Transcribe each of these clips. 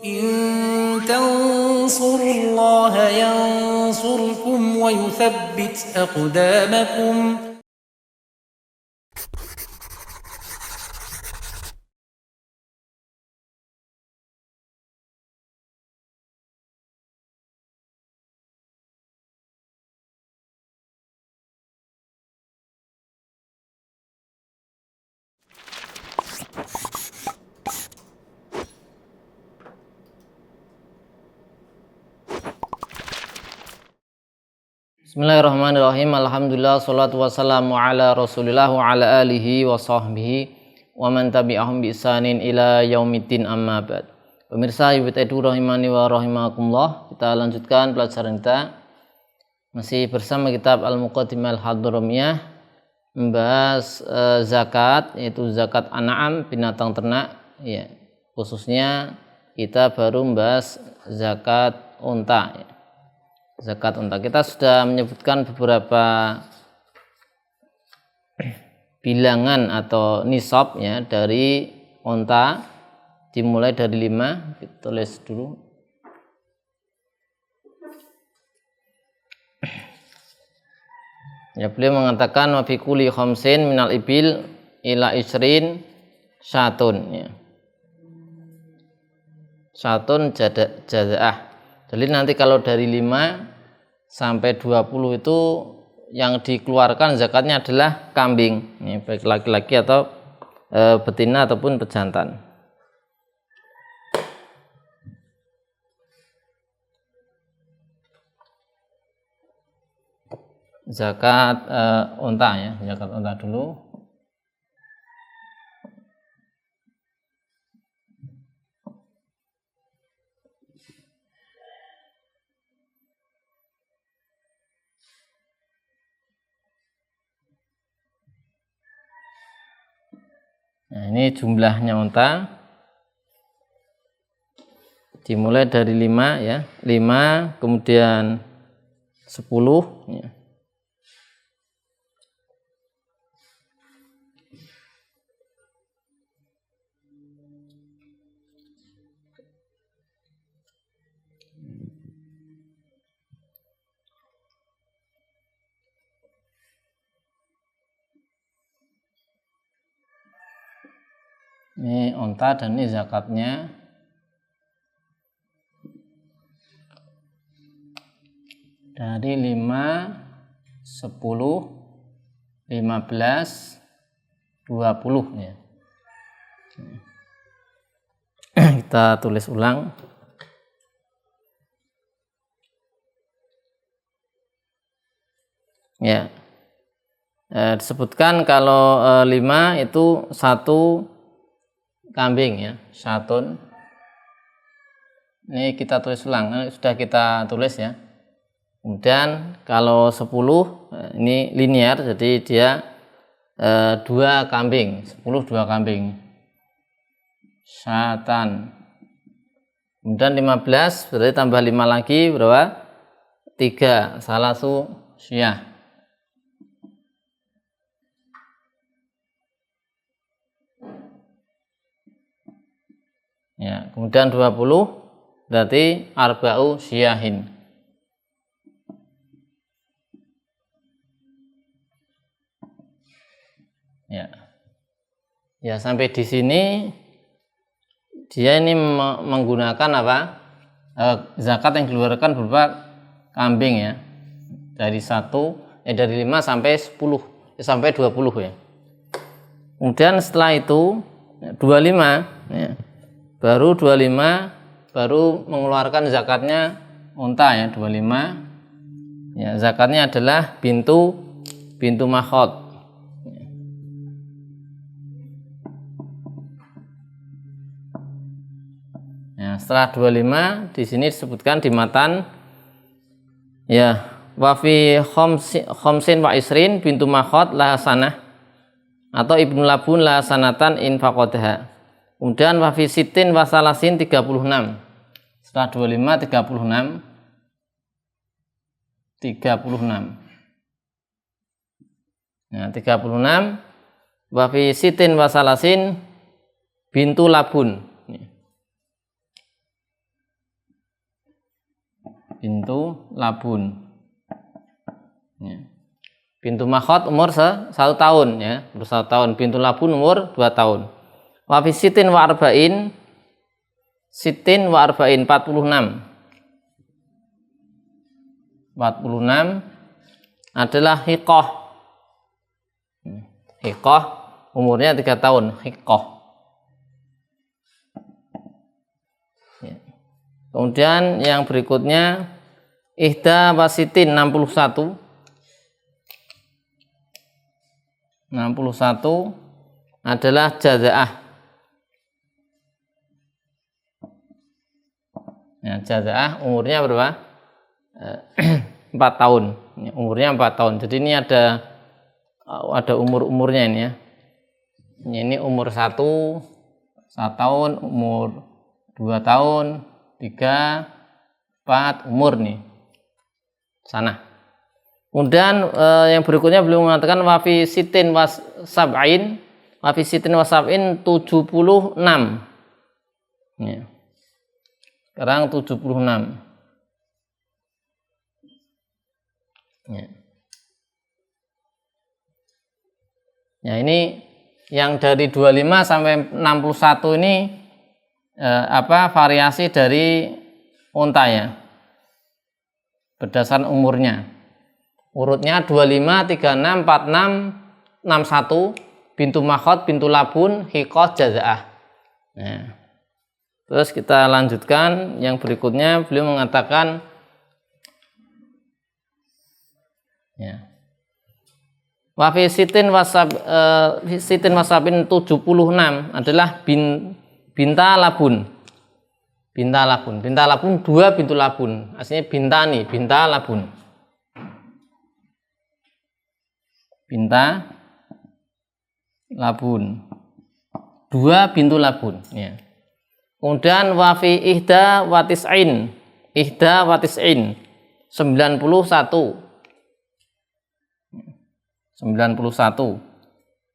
إن تنصروا الله ينصركم ويثبت أقدامكم. Bismillahirrahmanirrahim. Alhamdulillah, salatu wassalamu ala rasulillah wa ala alihi wa sahbihi wa man tabi'ahum bi ihsanin ila yaumiddin, amma ba'd. Pemirsa Hibit Edu rahimani wa rahimakumullah, kita lanjutkan pelajaran kita masih bersama kitab Al-Muqaddimah Al-Hadramiyah, membahas zakat, yaitu zakat an'am, binatang ternak ya. Khususnya kita baru membahas zakat unta ya. Zakat unta. Kita sudah menyebutkan beberapa bilangan atau nisab ya dari unta, dimulai dari 5. Kita tulis dulu. Ya, beliau mengatakan wa fi kulli khamsin minal ibil ila isrin syatun ya. Syatun jazaah. Jadi nanti kalau dari 5 sampai 20 itu yang dikeluarkan zakatnya adalah kambing, ini baik laki-laki atau betina ataupun pejantan. Zakat unta ya, zakat unta dulu. Nah, ini jumlahnya unta dimulai dari 5 ya, 5 kemudian 10 ya. Ini unta dan ini zakatnya. Dari 5, 10, 15, 20 ya. Kita tulis ulang. Ya. Disebutkan kalau 5 itu 1 kambing ya, syatun. Ini kita tulis ulang, sudah kita tulis ya. Kemudian kalau 10 ini linear, jadi dia 2 kambing, 10 2 kambing, syatan. Kemudian 15 berarti tambah 5 lagi berapa? 3, salasu syiyah. Ya, kemudian 20 berarti arba'u syiyahin. Ya. Ya, sampai di sini dia ini menggunakan apa? Zakat yang dikeluarkan berupa kambing ya. Dari 5 sampai 10 sampai 20 ya. Kemudian setelah itu 25 ya. Baru 25 baru mengeluarkan zakatnya unta ya, 25. Ya, zakatnya adalah bintu makhot. Ya, setelah 25 di sini disebutkan di matan ya, wa fi khamsin wa isrin bintu makhot la sanah atau ibnu labun la sanatan in faqadaha. Kemudian wafi sitin wasalasin 36. Setelah 25 36. Nah, 36 wafi sitin wasalasin bintu labun. bintu labun. Ya. Bintu makhot umur 1 tahun ya, umur 1 tahun. Bintu labun umur 2 tahun. Wa fi sitin wa arba'in 46. 46 adalah hiqah. Hiqah umurnya 3 tahun, hiqah. Ya. Kemudian yang berikutnya ihda wasitin 61 adalah jazaah. Ya, jazaah umurnya berapa? 4 tahun. Ya, umurnya 4 tahun. Jadi ini ada umur-umurnya ini ya. Ini umur 1 tahun, umur 2 tahun, 3, 4 umur nih. Sana. Kemudian yang berikutnya beliau mengatakan wafi sitin was sab'in 76. Ya. Sekarang 76. Ya. Ya, ini yang dari 25 sampai 61 ini variasi dari unta ya. Berdasarkan umurnya. Urutnya 25, 36, 46, 61, bintu makhot, bintu labun, hiqah, jazaah. Nah, terus kita lanjutkan yang berikutnya, beliau mengatakan ya. Wa fi sitin wasabin 76 adalah binta labun. Binta labun. Binta labun 2 bintu labun. Aslinya binta labun. Binta labun 2 bintu labun ya. Kemudian wafi ihda watis'in 91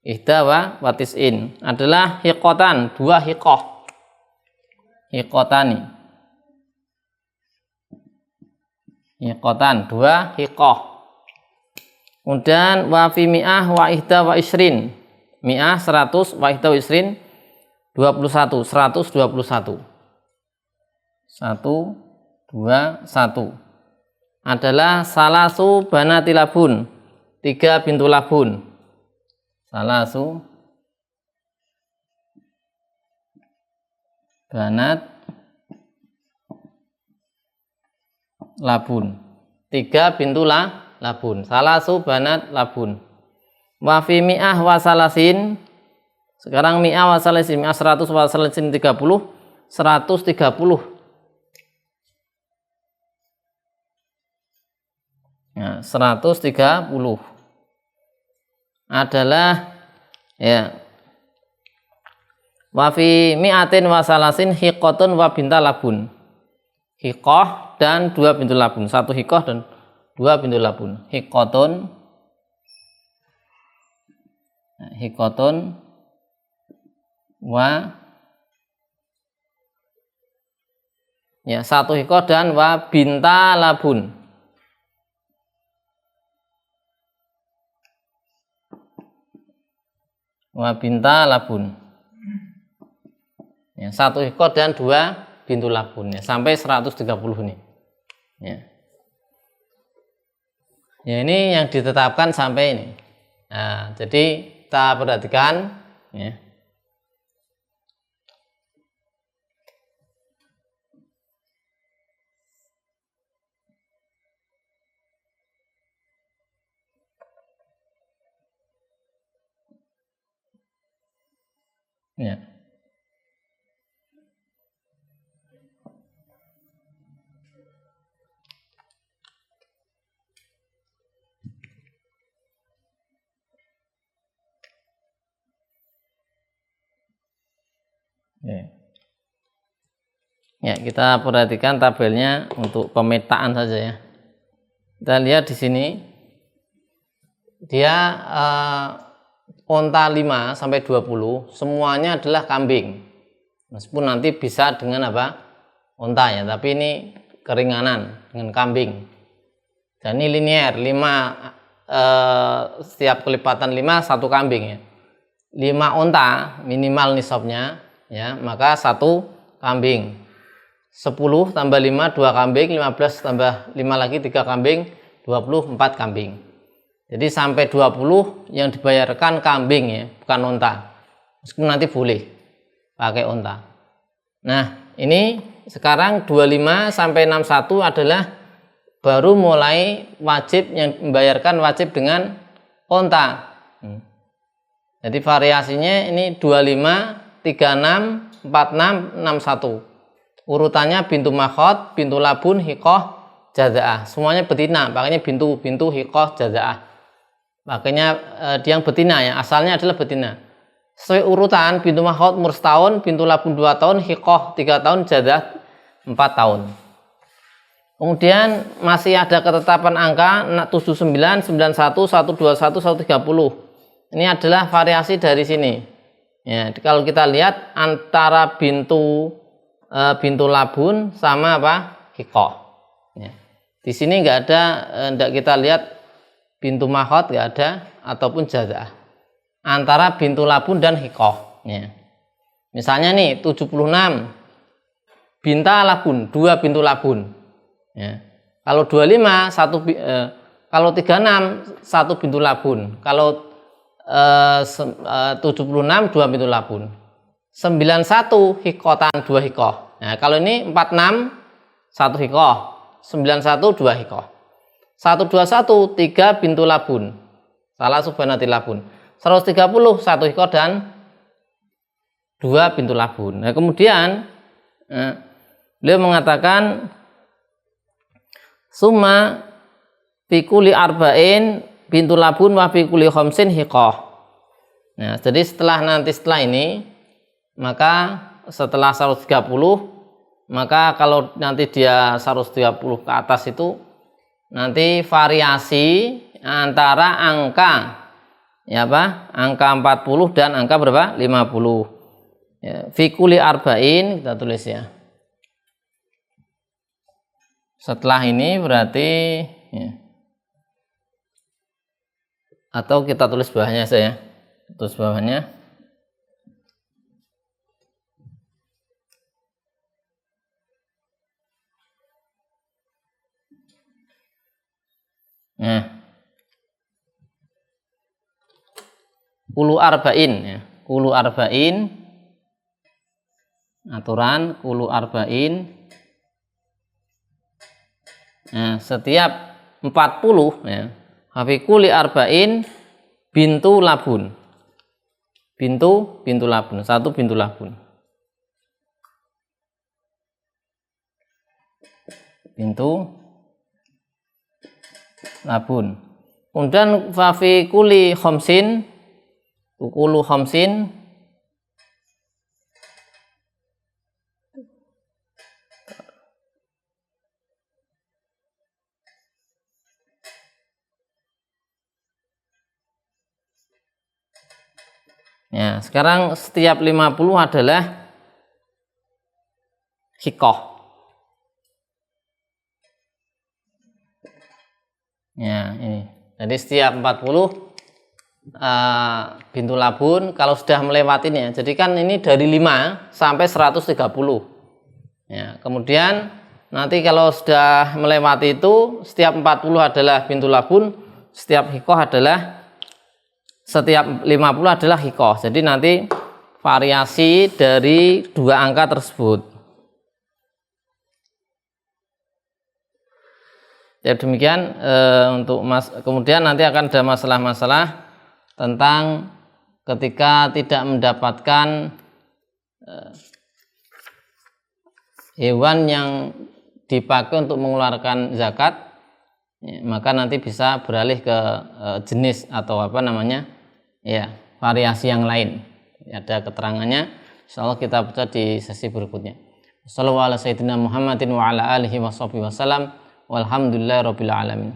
ihda watis'in adalah hiqotan 2 hiqoh hiqotan 2 hiqoh. Kemudian wa fi mi'ah wa ihda wa isrin. Mi'ah 100 wa ihda wa isrin 21 121. 121 adalah salasu banati labun 3 bintu labun. Salasu banat labun 3 bintu labun. Salasu banat labun. Wa fi mi'ah wa salasin. Sekarang mi'ah wa salasin, mi'ah 100 wa salasin 30, 130. Ya, 130 adalah ya. Wa fi mi'atin wa salasin hiqatun wa binta labun. Hiqah dan 2 bintu labun. 1 hiqah dan 2 bintu labun. Hiqatun wa ya 1 hiqah dan wa binta labun. Wa binta labun. Ya, 1 hiqah dan 2 bintu labun ya, sampai 130 nih. Ya. Ya, ini yang ditetapkan sampai ini. Nah, jadi kita perhatikan ya. Ya. Ya, kita perhatikan tabelnya untuk pemetaan saja ya. Kita lihat di sini dia onta 5 sampai 20 semuanya adalah kambing. Meskipun nanti bisa dengan apa? Onta ya, tapi ini keringanan dengan kambing. Dan ini linear, 5 setiap kelipatan 5 1 kambing ya. 5 onta minimal nisabnya ya, maka 1 kambing. 10 tambah 5 2 kambing, 15 tambah 5 lagi 3 kambing, 24 kambing. Jadi sampai 20 yang dibayarkan kambing ya, bukan onta. Meskipun nanti boleh pakai onta. Nah, ini sekarang 25 sampai 61 adalah baru mulai wajib, yang membayarkan wajib dengan onta. Jadi variasinya ini 25, 36, 46, 61. Urutannya bintu makhot, bintu labun, hikoh, jaza'ah. Semuanya betina, makanya bintu, hikoh, jaza'ah. Makanya yang betina ya, asalnya adalah betina. Sesuai urutan, bintu makhot umur setahun, bintu labun 2 tahun, hikoh 3 tahun, jaza'ah 4 tahun. Kemudian masih ada ketetapan angka 79, 91, 121, 130. Ini adalah variasi dari sini. Ya, kalau kita lihat antara bintu labun sama apa? Hikoh. Ya. Di sini nggak ada, nggak kita lihat bintu mahot nggak ada ataupun jaza'ah. Antara bintu labun dan hikoh. Ya. Misalnya nih 76 binta labun, 2 bintu labun. Ya. Kalau 25 kalau 36 1 bintu labun. Kalau 76 2 bintu labun. 91 hikotan 2 hikoh. Nah, kalau ini 46 1 hikoh, 91 2 hikoh. 121 3 bintu labun. Salah subhanati labun. 130 1 hikoh dan 2 bintu labun. Nah, kemudian beliau mengatakan summa fikuli arba'in bintu labun wa fikuli khamsin hikoh. Nah, jadi setelah ini maka setelah 130, maka kalau nanti dia 130 ke atas itu nanti variasi antara angka ya apa? Angka 40 dan angka berapa? 50. Ya, fikuli arba'in kita tulis ya. Setelah ini berarti ya. Atau kita tulis bawahnya saja. Tulis bawahnya. Nah, kulu arba'in ya. Kulu arba'in aturan kulu arba'in. Nah, setiap 40 ya. Hafikuli arba'in bintu labun. Bintu labun, 1 bintu labun. Bintu labun. Kemudian fafi kuli khamsin, ukulu khamsin, ya, sekarang setiap 50 adalah hikoh. Ya, ini. Jadi setiap 40 bintu labun kalau sudah melewatinya. Jadi kan ini dari 5 sampai 130. Ya, kemudian nanti kalau sudah melewati itu setiap 40 adalah bintu labun, setiap hikoh adalah setiap 50 adalah hikoh. Jadi nanti variasi dari 2 angka tersebut. Ya demikian untuk kemudian nanti akan ada masalah-masalah tentang ketika tidak mendapatkan hewan yang dipakai untuk mengeluarkan zakat, ya, maka nanti bisa beralih ke jenis atau apa namanya ya variasi yang lain. Ya, ada keterangannya. Insyaallah kita baca di sesi berikutnya. Sallallahu alaihi wasallam Muhammadin wa ala alihi wasallam. Walhamdulillahirabbil alamin.